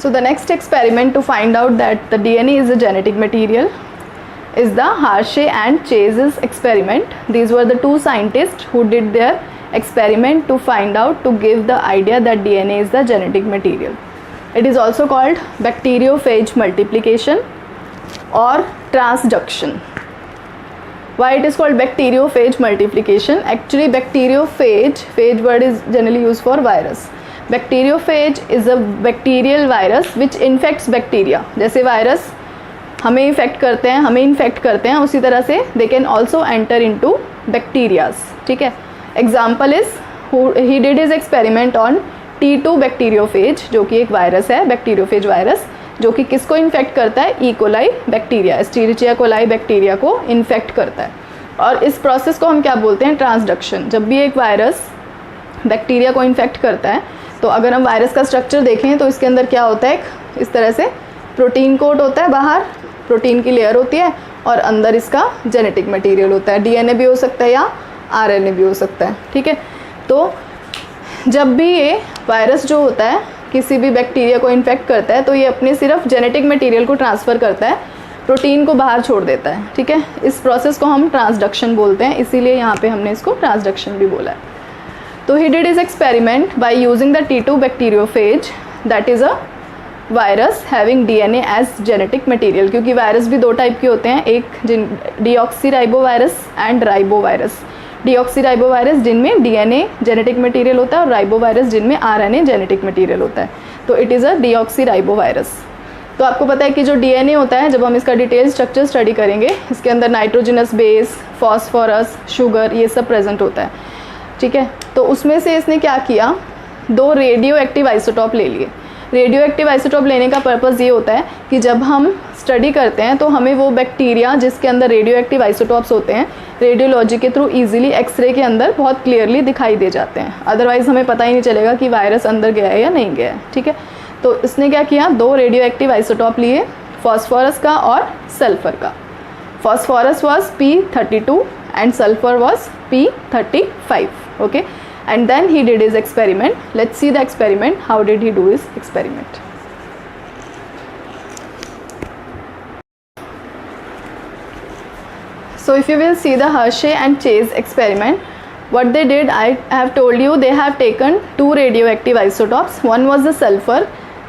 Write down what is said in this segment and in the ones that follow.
So the next experiment to find out that the DNA is a genetic material is the Hershey and Chase's experiment. These were the two scientists who did their experiment to find out, to give the idea that DNA is the genetic material. It is also called bacteriophage multiplication or transduction. Why it is called bacteriophage multiplication? Actually bacteriophage, phage word is generally used for virus. Bacteriophage is a bacterial virus which infects bacteria. जैसे virus हमें effect करते हैं, हमें infect करते हैं, उसी तरह से they can also enter into bacterias. ठीक है. Example is he did his experiment on T2 bacteriophage, जो कि एक वायरस है, बैक्टीरियोफेज वायरस, जो कि किसको इन्फेक्ट करता है? E coli bacteria, Escherichia coli bacteria को इन्फेक्ट करता है. और इस प्रोसेस को हम क्या बोलते हैं? ट्रांसडक्शन. जब भी एक वायरस बैक्टीरिया को इन्फेक्ट करता है, तो अगर हम वायरस का स्ट्रक्चर देखें तो इसके अंदर क्या होता है? इस तरह से प्रोटीन कोट होता है, बाहर प्रोटीन की लेयर होती है, और अंदर इसका जेनेटिक मटेरियल होता है. डीएनए भी हो सकता है या आरएनए भी हो सकता है. ठीक है. तो जब भी ये वायरस जो होता है किसी भी बैक्टीरिया को इन्फेक्ट करता है, तो ये अपने सिर्फ जेनेटिक मटेरियल को ट्रांसफ़र करता है, प्रोटीन को बाहर छोड़ देता है. ठीक है. इस प्रोसेस को हम ट्रांसडक्शन बोलते हैं, इसीलिए यहाँ पे हमने इसको ट्रांसडक्शन भी बोला है. तो he did is experiment by using the T2 bacteriophage, that is a virus having DNA as genetic material. क्योंकि वायरस भी दो टाइप के होते हैं, एक डीऑक्सीराइबोवायरस एंड राइबोवायरस. डीऑक्सीराइबोवायरस जिनमें डीएनए जेनेटिक मटेरियल होता है, और राइबोवायरस जिनमें आरएनए जेनेटिक मटेरियल होता है. तो इट इज़ अ डीऑक्सीराइबोवायरस. तो आपको पता है कि जो डीएनए होता है, जब हम इसका डिटेल स्ट्रक्चर स्टडी करेंगे, इसके अंदर नाइट्रोजनस बेस, फॉस्फोरस, शुगर, ये सब प्रेजेंट होता है. ठीक है. तो उसमें से इसने क्या किया? दो रेडियो एक्टिव आइसोटॉप ले लिए. रेडियो एक्टिव आइसोटॉप लेने का पर्पज़ ये होता है कि जब हम स्टडी करते हैं तो हमें वो बैक्टीरिया जिसके अंदर रेडियो एक्टिव आइसोटॉप्स होते हैं, रेडियोलॉजी के थ्रू इजीली एक्सरे के अंदर बहुत क्लियरली दिखाई दे जाते हैं. अदरवाइज़ हमें पता ही नहीं चलेगा कि वायरस अंदर गया है या नहीं गया है. ठीक है. तो इसने क्या किया? दो रेडियो एक्टिव आइसोटॉप लिए, फॉस्फोरस का और सल्फर का. Phosphorus was P32 and sulphur was P35. Okay. And then he did his experiment. Let's see the experiment. How did he do his experiment? So if you will see the Hershey and Chase experiment, what they did, I have told you, they have taken two radioactive isotopes. One was the sulfur,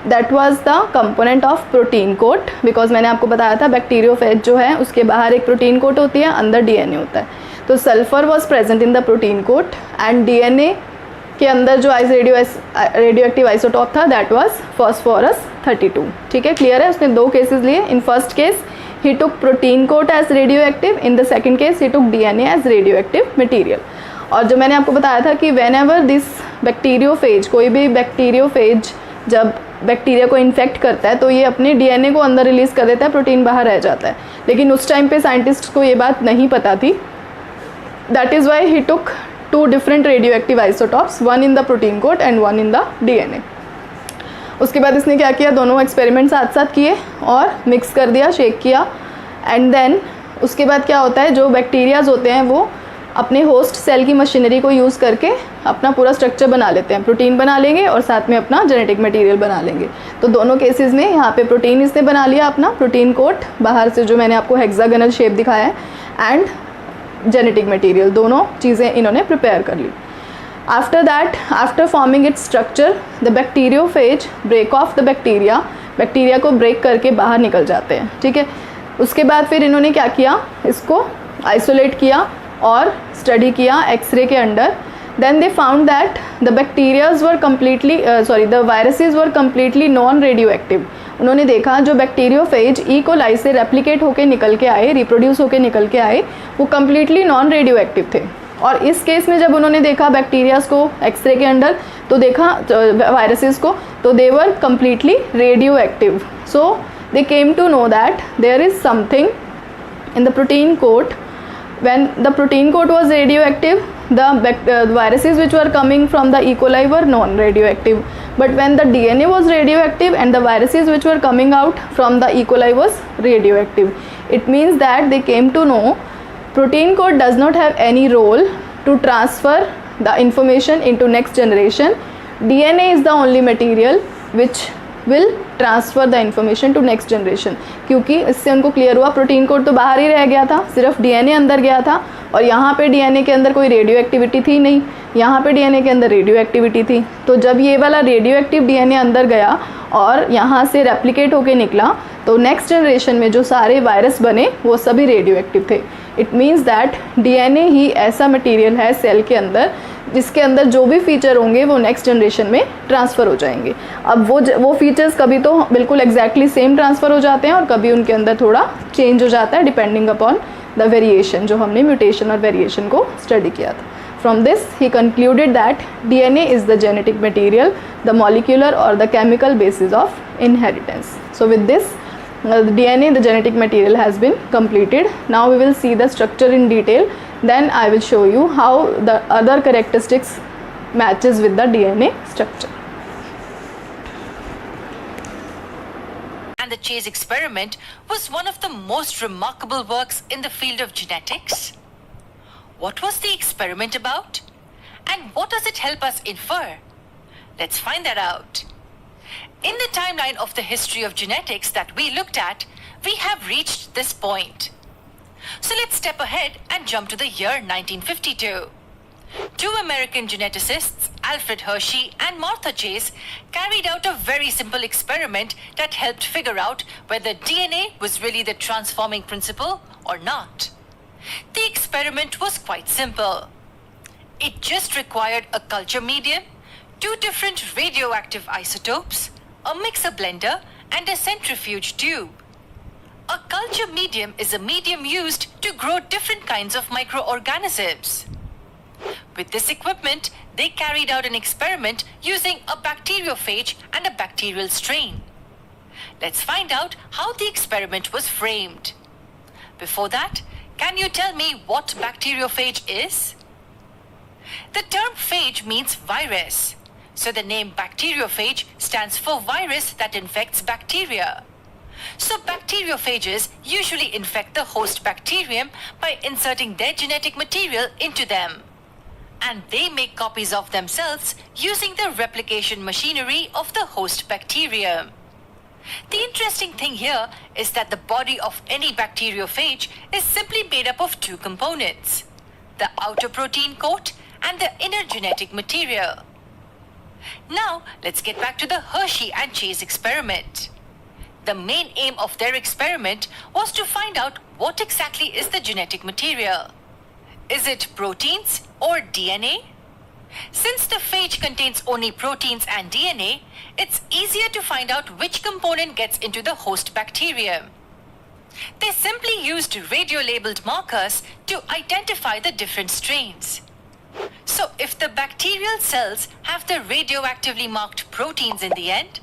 that was the component of protein coat, because मैंने आपको बताया था bacteriophage जो है उसके बाहर एक protein coat होती है, अंदर डीएनए होता है. तो sulphur was present in the protein coat, and DNA के अंदर जो रेडियो एक्टिव आइसोटॉप था, दैट वाज फॉस्फोरस 32. ठीक है. क्लियर है. उसने दो केसेस लिए. In first case he took protein coat as radio active, in the second case he took DNA as radio active material. और जो मैंने आपको बताया था कि वेन एवर दिस बैक्टीरियोफेज, कोई भी बैक्टीरियोफेज जब बैक्टीरिया को इन्फेक्ट करता है तो ये अपने डीएनए को अंदर रिलीज़ कर देता है, प्रोटीन बाहर रह जाता है. लेकिन उस टाइम पे साइंटिस्ट को ये बात नहीं पता थी. That is why he took two different radioactive isotopes, one in the protein coat and one in the DNA. उसके बाद इसने क्या किया? दोनों एक्सपेरिमेंट साथ साथ किए और मिक्स कर दिया, शेक किया. एंड देन उसके बाद क्या होता है, जो बैक्टीरियाज होते हैं वो अपने होस्ट सेल की मशीनरी को यूज़ करके अपना पूरा स्ट्रक्चर बना लेते हैं. प्रोटीन बना लेंगे और साथ में अपना जेनेटिक मटेरियल बना लेंगे. तो दोनों केसेस में यहाँ पे प्रोटीन इसने बना लिया, अपना प्रोटीन कोट बाहर से जो मैंने आपको हेक्सागोनल शेप दिखाया है, एंड जेनेटिक मटेरियल, दोनों चीज़ें इन्होंने प्रिपेयर कर ली. After that, after forming its structure, the bacteriophage break off the bacteria, bacteria को ब्रेक करके बाहर निकल जाते हैं. ठीक है. उसके बाद फिर इन्होंने क्या किया? इसको आइसोलेट किया और स्टडी किया एक्सरे के under. Then they found that the bacterias were completely the viruses were completely non radio active. उन्होंने देखा जो बैक्टीरियोफेज ई कोलाई से रेप्लिकेट होकर निकल के आए, रिप्रोड्यूस होकर निकल के आए, वो कम्प्लीटली नॉन रेडियो एक्टिव थे. और इस केस में जब उन्होंने देखा बैक्टीरियाज को एक्सरे के अंडर, तो देखा वायरसेस को, तो they were completely radioactive. So they came to know that there is something in the protein coat. When the protein coat was radioactive, the viruses which were coming from the E. coli were non-radioactive. But when the DNA was radioactive and the viruses which were coming out from the E. coli was radioactive, it means that they came to know protein coat does not have any role to transfer the information into next generation. DNA is the only material which will transfer the information to next generation, क्योंकि इससे उनको clear हुआ protein code तो बाहर ही रह गया था, सिर्फ डीएनए अंदर गया था, और यहाँ पे डीएनए के अंदर कोई रेडियो एक्टिविटी थी नहीं, यहाँ पे डीएनए के अंदर रेडियो एक्टिविटी थी। तो जब ये वाला रेडियो एक्टिव डीएनए अंदर गया और यहाँ से रेप्लिकेट होके निकला, तो नेक्स्ट जनरेशन में जो सारे वायरस बने वो सभी रेडियो एक्टिव थे। इट मीन्स दैट डीएनए ही ऐसा मटेरियल है सेल के अंदर जिसके अंदर जो भी फीचर होंगे वो नेक्स्ट जनरेशन में ट्रांसफ़र हो जाएंगे। अब वो फीचर्स कभी तो बिल्कुल एग्जैक्टली सेम ट्रांसफ़र हो जाते हैं और कभी उनके अंदर थोड़ा चेंज हो जाता है डिपेंडिंग अपॉन द वेरिएशन, जो हमने म्यूटेशन और वेरिएशन को स्टडी किया था। From this, he concluded that DNA is the genetic material, the molecular or the chemical basis of inheritance. So with this, the DNA, the genetic material has been completed. Now we will see the structure in detail. Then I will show you how the other characteristics matches with the DNA structure. And the Chase experiment was one of the most remarkable works in the field of genetics. What was the experiment about? And what does it help us infer? Let's find that out. In the timeline of the history of genetics that we looked at, we have reached this point. So let's step ahead and jump to the year 1952. Two American geneticists, Alfred Hershey and Martha Chase, carried out a very simple experiment that helped figure out whether DNA was really the transforming principle or not. The experiment was quite simple. It just required a culture medium, two different radioactive isotopes, a mixer blender, and a centrifuge tube. A culture medium is a medium used to grow different kinds of microorganisms. With this equipment, they carried out an experiment using a bacteriophage and a bacterial strain. Let's find out how the experiment was framed. Before that, can you tell me what bacteriophage is? The term phage means virus, so the name bacteriophage stands for virus that infects bacteria. So bacteriophages usually infect the host bacterium by inserting their genetic material into them. And they make copies of themselves using the replication machinery of the host bacterium. The interesting thing here is that the body of any bacteriophage is simply made up of two components, the outer protein coat and the inner genetic material. Now, let's get back to the Hershey and Chase experiment. The main aim of their experiment was to find out what exactly is the genetic material. Is it proteins or DNA? Since the phage contains only proteins and DNA, it's easier to find out which component gets into the host bacterium. They simply used radio-labeled markers to identify the different strains. So if the bacterial cells have the radioactively marked proteins in the end,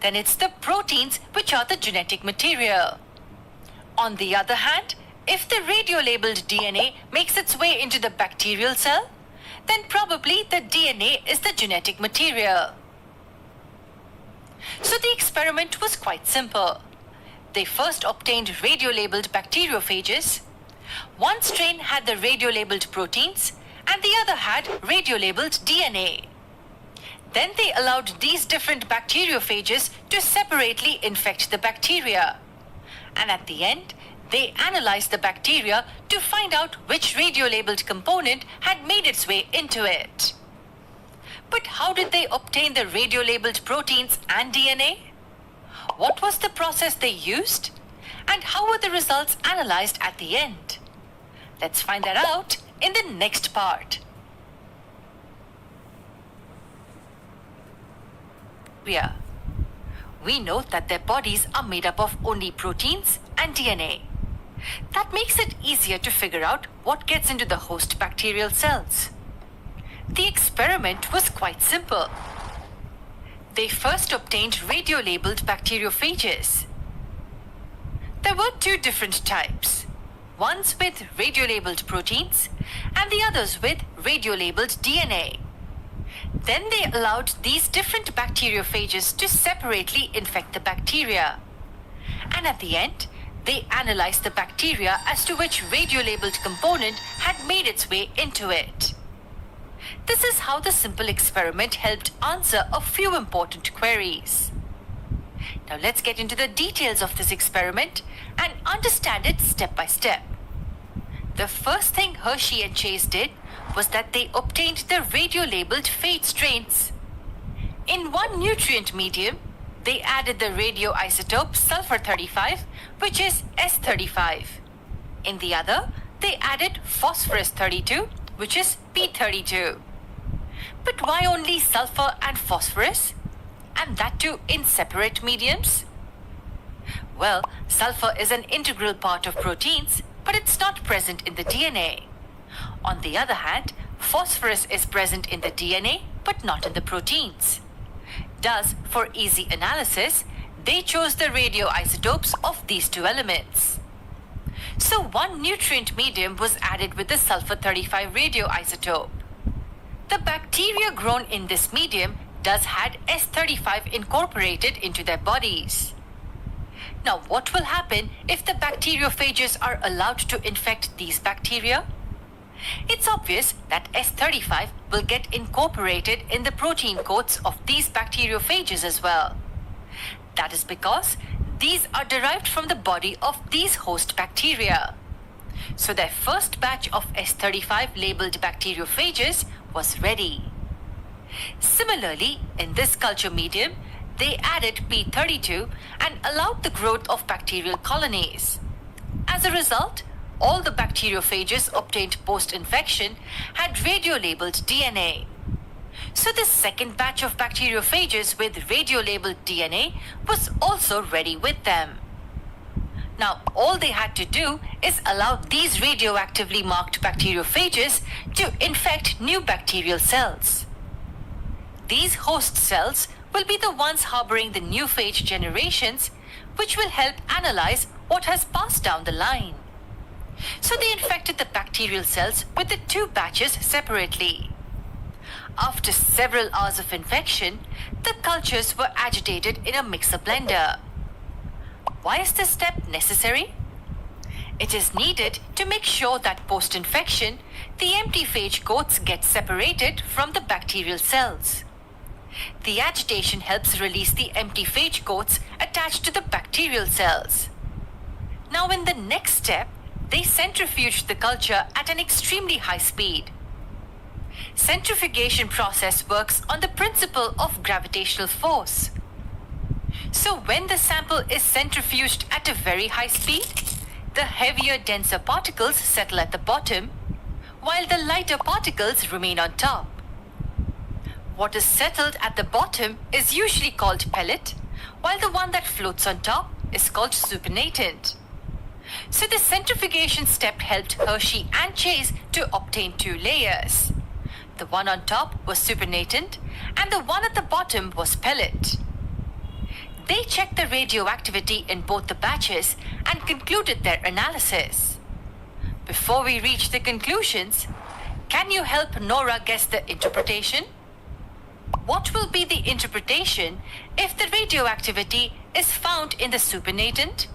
then it's the proteins which are the genetic material. On the other hand, if the radio-labeled DNA makes its way into the bacterial cell, then probably the DNA is the genetic material. So the experiment was quite simple. They first obtained radio-labeled bacteriophages. One strain had the radio-labeled proteins and the other had radio-labeled DNA. Then they allowed these different bacteriophages to separately infect the bacteria. And at the end, they analyzed the bacteria to find out which radio-labeled component had made its way into it. But how did they obtain the radio-labeled proteins and DNA? What was the process they used? And how were the results analyzed at the end? Let's find that out in the next part. We know that their bodies are made up of only proteins and DNA. That makes it easier to figure out what gets into the host bacterial cells. The experiment was quite simple. They first obtained radio-labeled bacteriophages. There were two different types, ones with radio-labeled proteins and the others with radio-labeled DNA. Then they allowed these different bacteriophages to separately infect the bacteria. And at the end, they analyzed the bacteria as to which radio-labeled component had made its way into it. This is how the simple experiment helped answer a few important queries. Now let's get into the details of this experiment and understand it step by step. The first thing Hershey and Chase did was that they obtained the radio-labeled phage strains. In one nutrient medium, they added the radioisotope sulfur-35, which is S35. In the other, they added phosphorus-32, which is P32. But why only sulfur and phosphorus? And that too in separate mediums? Well, sulfur is an integral part of proteins, but it's not present in the DNA. On the other hand, phosphorus is present in the DNA, but not in the proteins. Thus, for easy analysis, they chose the radioisotopes of these two elements. So one nutrient medium was added with the sulfur-35 radioisotope. The bacteria grown in this medium does had S35 incorporated into their bodies. Now, what will happen if the bacteriophages are allowed to infect these bacteria? It's obvious that S35 will get incorporated in the protein coats of these bacteriophages as well. That is because these are derived from the body of these host bacteria. So their first batch of S35 labeled bacteriophages was ready. Similarly, in this culture medium, they added P32 and allowed the growth of bacterial colonies. As a result, all the bacteriophages obtained post-infection had radio-labeled DNA. So the second batch of bacteriophages with radio-labeled DNA was also ready with them. Now, all they had to do is allow these radioactively marked bacteriophages to infect new bacterial cells. These host cells will be the ones harboring the new phage generations, which will help analyze what has passed down the line. So they infected the bacterial cells with the two batches separately. After several hours of infection, the cultures were agitated in a mixer blender. Why is this step necessary? It is needed to make sure that post-infection, the empty phage coats get separated from the bacterial cells. The agitation helps release the empty phage coats attached to the bacterial cells. Now in the next step, they centrifuged the culture at an extremely high speed. Centrifugation process works on the principle of gravitational force. So when the sample is centrifuged at a very high speed, the heavier, denser particles settle at the bottom, while the lighter particles remain on top. What is settled at the bottom is usually called pellet, while the one that floats on top is called supernatant. So the centrifugation step helped Hershey and Chase to obtain two layers. The one on top was supernatant, and the one at the bottom was pellet. They checked the radioactivity in both the batches and concluded their analysis. Before we reach the conclusions, can you help Nora guess the interpretation? What will be the interpretation if the radioactivity is found in the supernatant?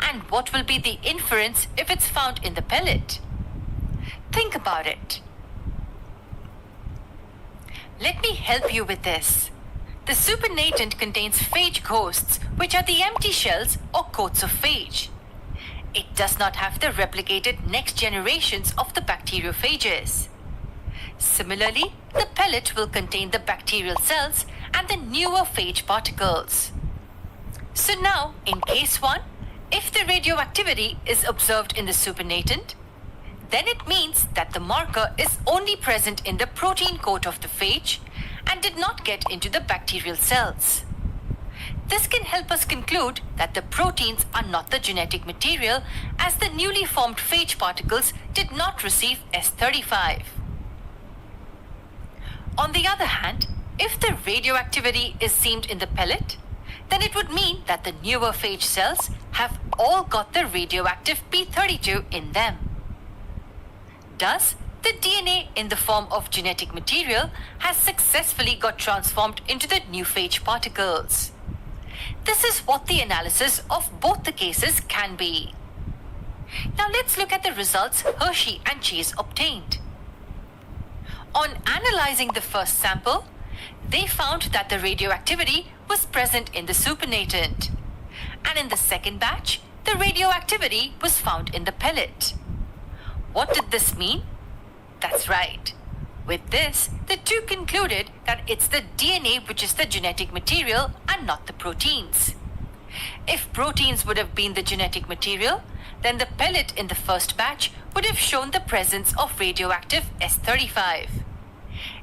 And what will be the inference if it's found in the pellet? Think about it. Let me help you with this. The supernatant contains phage hosts, which are the empty shells or coats of phage. It does not have the replicated next generations of the bacteriophages. Similarly, the pellet will contain the bacterial cells and the newer phage particles. So now, in case 1, if the radioactivity is observed in the supernatant, then it means that the marker is only present in the protein coat of the phage and did not get into the bacterial cells. This can help us conclude that the proteins are not the genetic material, as the newly formed phage particles did not receive S35. On the other hand, if the radioactivity is seen in the pellet, then it would mean that the newer phage cells have all got the radioactive P32 in them. Thus, the DNA in the form of genetic material has successfully got transformed into the new phage particles. This is what the analysis of both the cases can be. Now let's look at the results Hershey and Chase obtained. On analyzing the first sample, they found that the radioactivity was present in the supernatant. And in the second batch, the radioactivity was found in the pellet. What did this mean? That's right. With this, the two concluded that it's the DNA which is the genetic material and not the proteins. If proteins would have been the genetic material, then the pellet in the first batch would have shown the presence of radioactive S35.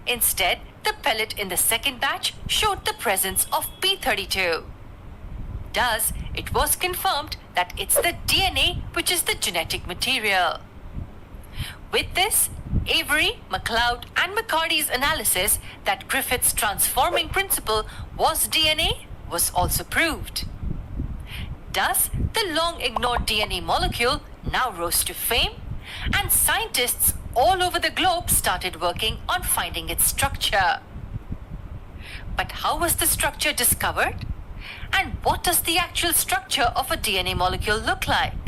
Instead, the pellet in the second batch showed the presence of P32. Thus, it was confirmed that it's the DNA which is the genetic material. With this, Avery, MacLeod, and McCarty's analysis that Griffith's transforming principle was DNA was also proved. Thus, the long-ignored DNA molecule now rose to fame, and scientists all over the globe started working on finding its structure. But how was the structure discovered? And what does the actual structure of a DNA molecule look like?